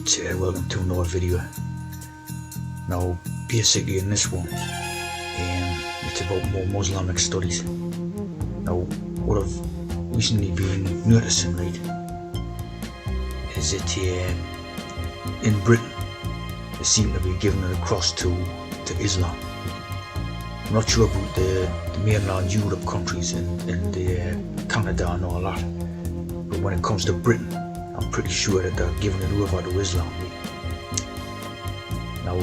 Welcome to another video. Now, basically in this one, it's about more Islamic studies. Now, what I've recently been noticing, right, is that in Britain, they seem to be giving it across to Islam. I'm not sure about the mainland Europe countries and Canada and all that, but when it comes to Britain, I'm pretty sure that they're giving it over to Islam. Now,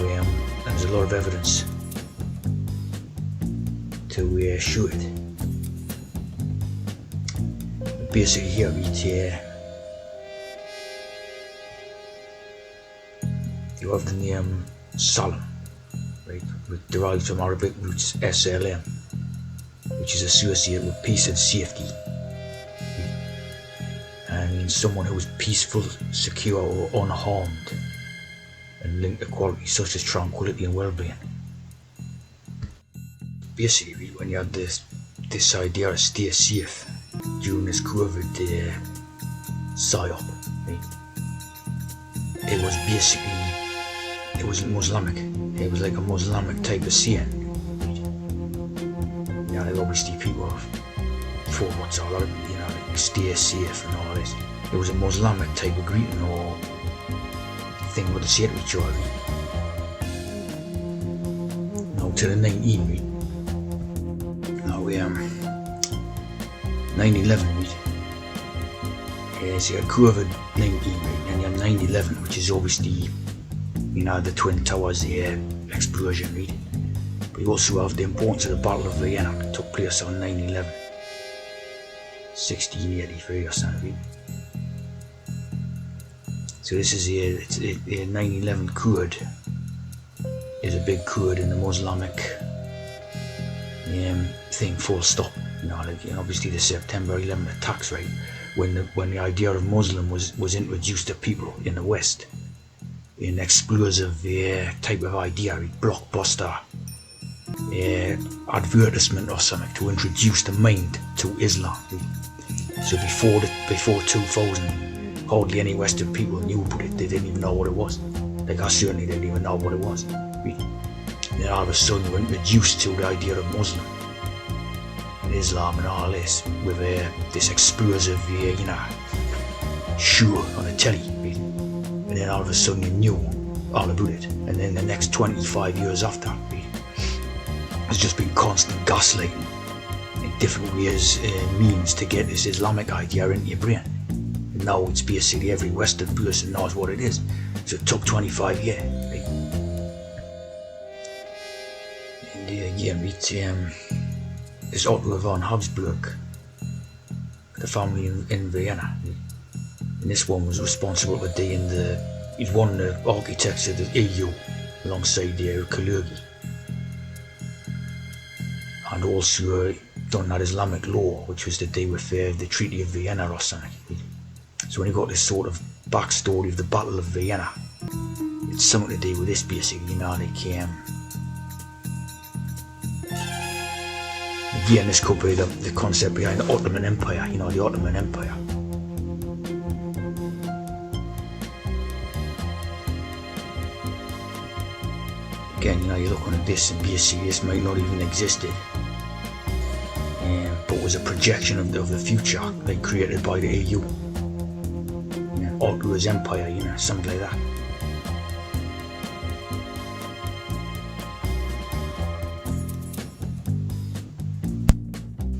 there's a lot of evidence to show it. Basically, here you have the name Salam, right, which derives from Arabic roots SLM, which is associated with peace and safety. And means someone who is peaceful, secure, or unharmed, and linked to qualities such as tranquility and well-being. Basically, when you had this idea to stay safe during this COVID psyop, right, it was Islamic. It was like a Islamic type of saying. Right? You know, like obviously people have thought what's all about, you know, like stay safe and all this. It was a Islamic type of greeting or thing with the say to each other. Now to the 19, right? Now 9/11, right? So you got COVID-19, right? And you have 9/11, which is obviously, you know, the Twin Towers, the explosion, right? But you also have the importance of the Battle of Vienna that took place on 9/11, 1683 or something, right? So this is a 9/11 code is a big code in the Islamic thing, full stop. You know, like, obviously the September 11 attacks, right? When the idea of Muslim was introduced to people in the West, an explosive type of idea, right? Blockbuster advertisement or something to introduce the mind to Islam. Right? So before 2000. Hardly any Western people knew about it. They didn't even know what it was. Like, I certainly didn't even know what it was. Then all of a sudden we're introduced to the idea of Muslim and Islam and all this with this explosive, show on the telly. And then all of a sudden you knew all about it. And then the next 25 years after, it's just been constant gaslighting in different ways and means to get this Islamic idea into your brain. Now it's basically every Western person knows what it is. So it took 25 years. Right? And again, it's Otto von Habsburg, the family in Vienna. And this one was responsible for he's one of the architects of the EU alongside Kalergi. And also done that Islamic law, which was to do with the Treaty of Vienna or something. So when you got this sort of backstory of the Battle of Vienna, it's something to do with this basically, like again, this could be the concept behind the Ottoman Empire, the Ottoman Empire. Again, you're looking at this and basically this might not even existed, but was a projection of the future, like created by the EU. Otto's empire, something like that.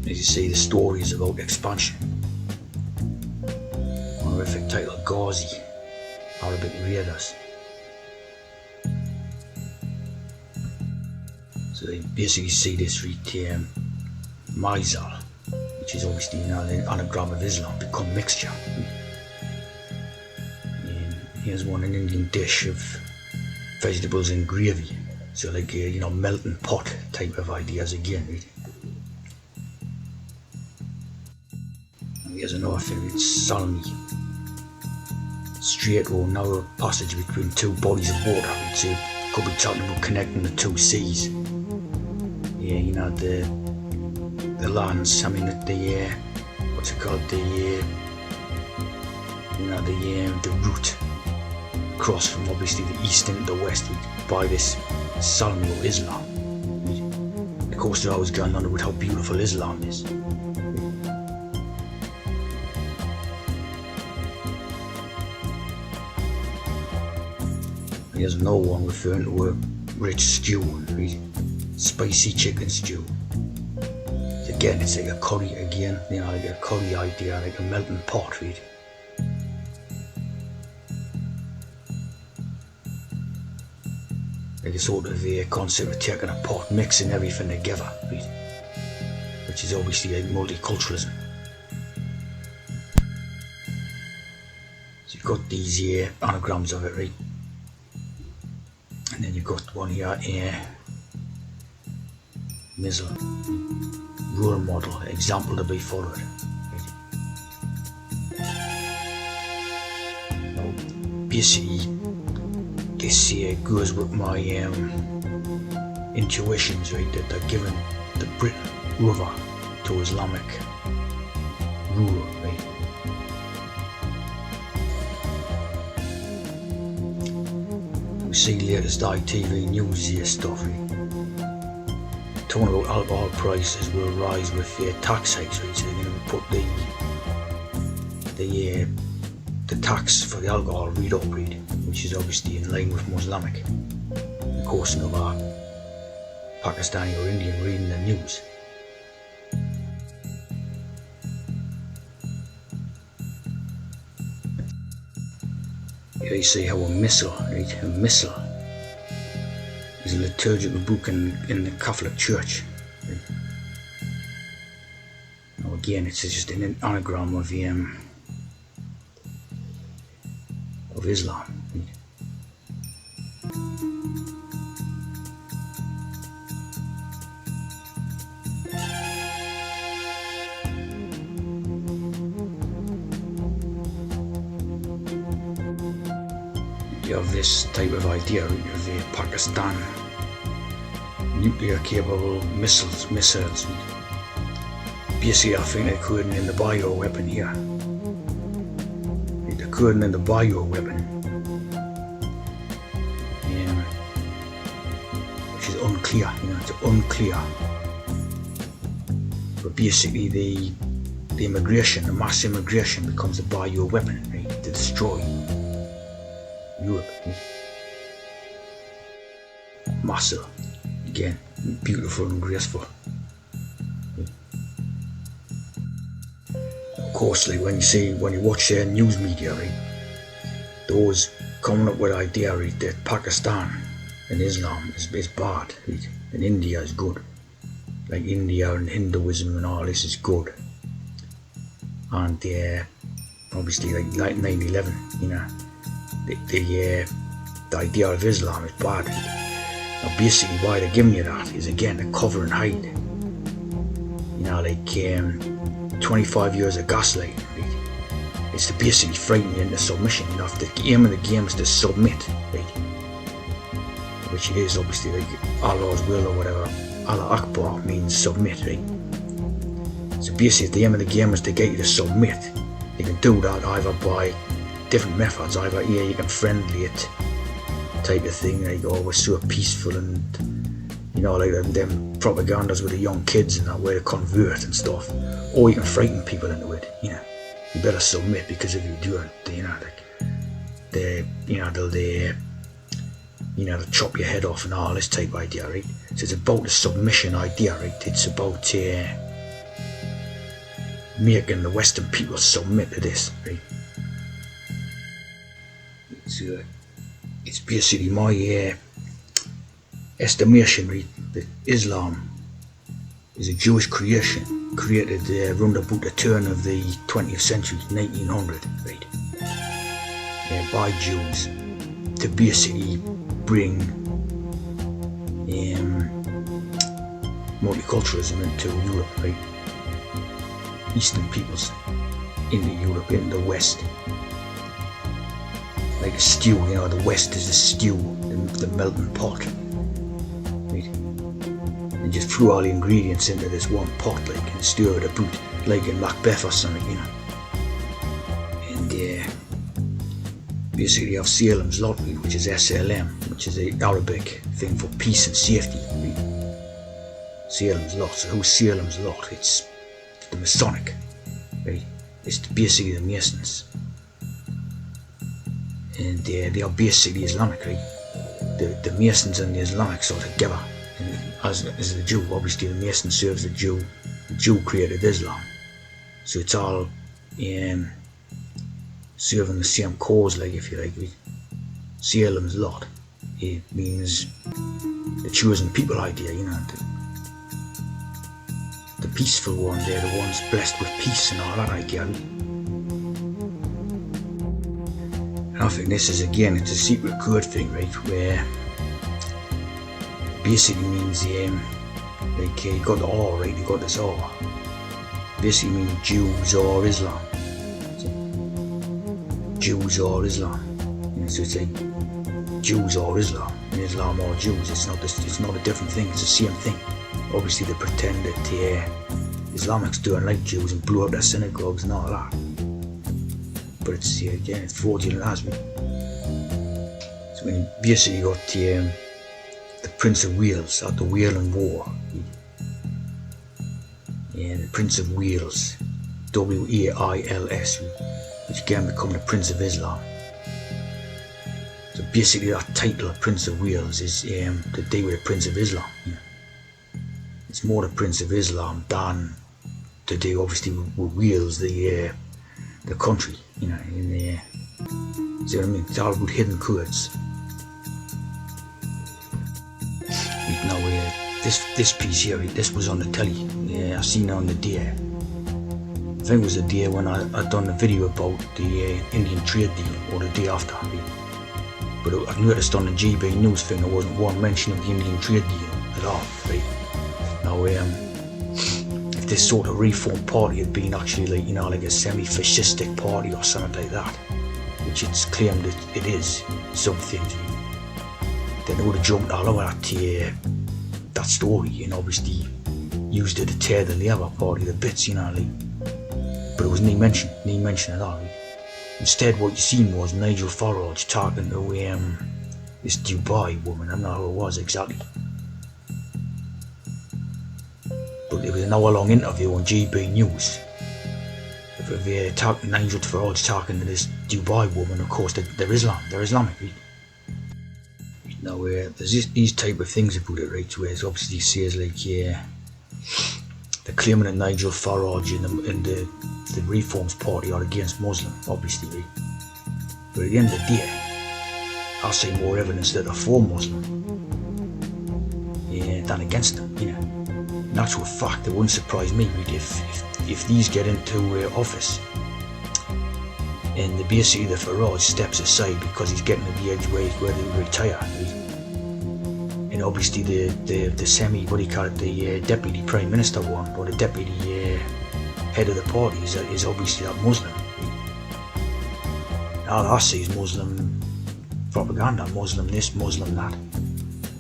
As you see, the story is about expansion. Honorific title, Ghazi, Arabic raiders. So you basically see this right Maizal, which is obviously the anagram of Islam, become mixture. Here's an Indian dish of vegetables and gravy. So like melting pot type of ideas again, right? And here's another thing, it's Salmi. Straight or narrow passage between two bodies of water, right? So it could be talking about connecting the two seas. Yeah, the lands, what's it called, the route across from obviously the east into the west by this Salmo Islam. Of course, they're always going on with how beautiful Islam is. There's no one referring to a rich stew, right? Spicy chicken stew. Again, it's like a curry again, you know, like a curry idea, like a melting pot, right? Like a sort of a concept of taking a pot, mixing everything together, right? Which is obviously like multiculturalism. So you've got these anagrams of it, right? And then you've got one here, Misl, role model, example to be followed. Right? Now, basically, this goes with my intuitions, right? That they're giving the Britain over to Islamic rule, right? We see latest ITV news here stuff, right? Talking about alcohol prices will rise with tax hikes, right? So they're going to put the tax for the alcohol right up, right? Which is obviously in line with Islamic. Of course, no Pakistani or Indian reading the news. Here you see how a missal, right? A missal is a liturgical book in the Catholic Church. Right? Now again, it's just an anagram of Islam. Right? You have this type of idea of Pakistan, nuclear capable missiles. Basically, I think they're coding in the bio weapon here. They're coding in the bio weapon, which is unclear. You know, it's unclear. But basically, the mass immigration becomes a bio weapon, right, to destroy Europe. Massive, again, beautiful and graceful. Of course, like when you watch news media, right, those coming up with idea, right, that Pakistan and Islam is bad, right, and India is good. Like India and Hinduism and all this is good. And obviously like 9/11, you know, the idea of Islam is bad. Now basically why they're giving you that is again to cover and hide. You know, like 25 years of gaslighting. Right? It's to basically frighten you into submission. You know, if the aim of the game is to submit, right? Which it is obviously like Allah's will or whatever. Allah Akbar means submit, right? So basically if the aim of the game is to get you to submit, you can do that either by different methods, either you can friendly it type of thing, like we're so peaceful, and you know, like them propagandas with the young kids and that way to convert and stuff, or you can frighten people into it. You know, you better submit, because if you do it, you know, like they'll chop your head off and all this type of idea, right? So it's about the submission idea, right? It's about making the Western people submit to this, right? It's basically my estimation, right, that Islam is a Jewish creation created around about the turn of the 20th century, 1900, right, by Jews to basically bring multiculturalism into Europe, right? Eastern peoples into Europe, into the West. Like a stew, you know, the West is a stew, the melting pot, right? And just threw all the ingredients into this one pot, like, and stir it about, like in Macbeth or something, you know. And basically have Salem's Lot, which is SLM, which is the Arabic thing for peace and safety. Salem's Lot. So who's Salem's Lot? It's the Masonic, right? It's basically the Masons, and they are basically Islamic, right? The Masons and the Islamics are together. And as the Jew, obviously the Mason serves the Jew. The Jew created Islam, so it's all serving the same cause, like, if you like. Salem's Lot, it means the chosen people idea, the peaceful one. They're the ones blessed with peace and all that idea. And I think this is, again, it's a secret code thing, right, where basically means like you got the R, right? You got this R. Basically means Jews or Islam. Jews or Islam. So it's like Jews or Islam, and Islam or Jews. It's not a different thing. It's the same thing. Obviously, they pretend that Islamics don't like Jews and blew up their synagogues and all that. But it's again, it's fraudulent as well. So when you basically got the Prince of Wales at the Wailing War, and the Prince of Wales, W-A-I-L-S, which again become the Prince of Islam. So basically that title of Prince of Wales is to do with the Prince of Islam. It's more the Prince of Islam than to do, obviously, with Wales, the country, see what I mean? It's all about hidden codes. Now, this piece here, this was on the telly. I seen it on the day. I think it was the day when I done the video about the Indian trade deal, or the day after. But I noticed on the GB News thing there wasn't one mention of the Indian trade deal at all, right? Now, if this sort of reform party had been actually like a semi-fascistic party or something like that, which it's claimed it is, some things, then they would have jumped all over that story and obviously used it to tear the Labour Party to bits, but it was no mention at all. Instead, what you seen was Nigel Farage talking to this Dubai woman. I don't know who it was exactly, but it was an hour-long interview on GB News. Nigel Farage talking to this Dubai woman. Of course, they're Islamic. Now, there's these type of things about it, right? Where it obviously says they're claiming that Nigel Farage and the Reforms Party are against Muslim, obviously, right? But at the end of the day, I'll say more evidence that they're for Muslim than against them. In actual fact, it wouldn't surprise me, right, if these get into office and basically the Farage steps aside because he's getting to the age where he's ready to retire. And obviously the deputy prime minister one, or the deputy head of the party is obviously that Muslim. All I see is Muslim propaganda, Muslim this, Muslim that.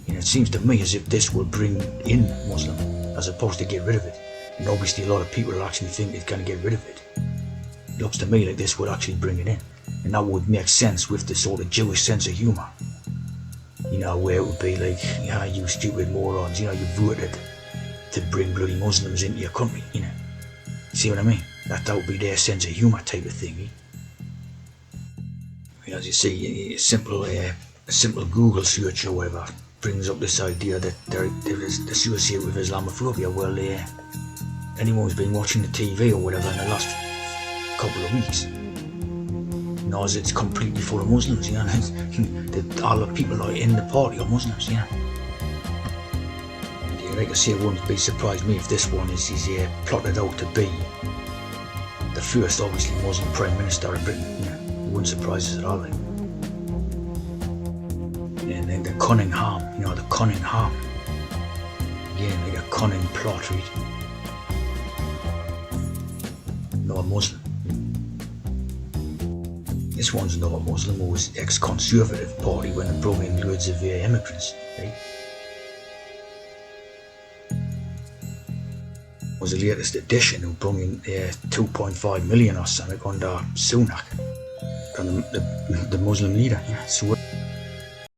It seems to me as if this will bring in Muslim as opposed to get rid of it. And obviously a lot of people actually think it's going to get rid of it. It looks to me like this would actually bring it in. And that would make sense with the sort of Jewish sense of humour. Where it would be like, you stupid morons, you voted to bring bloody Muslims into your country, See what I mean? That would be their sense of humour type of thing. As you see, a simple Google search or whatever brings up this idea that they're associated with Islamophobia. Well, anyone who's been watching the TV or whatever in the last couple of weeks knows it's completely full of Muslims, that all the people are in the party are Muslims, And like I say, it wouldn't be surprised me if this one is plotted out to be the first, obviously, Muslim Prime Minister of Britain. It wouldn't surprise us at all. And then the cunning harm, the cunning harm. Again, like a cunning plot, right? Not a Muslim. This one's not a Muslim, it was ex-conservative party when they brought in loads of immigrants, right? It was the latest edition who brought in 2.5 million or something under Sunak. the Muslim leader. Yeah, so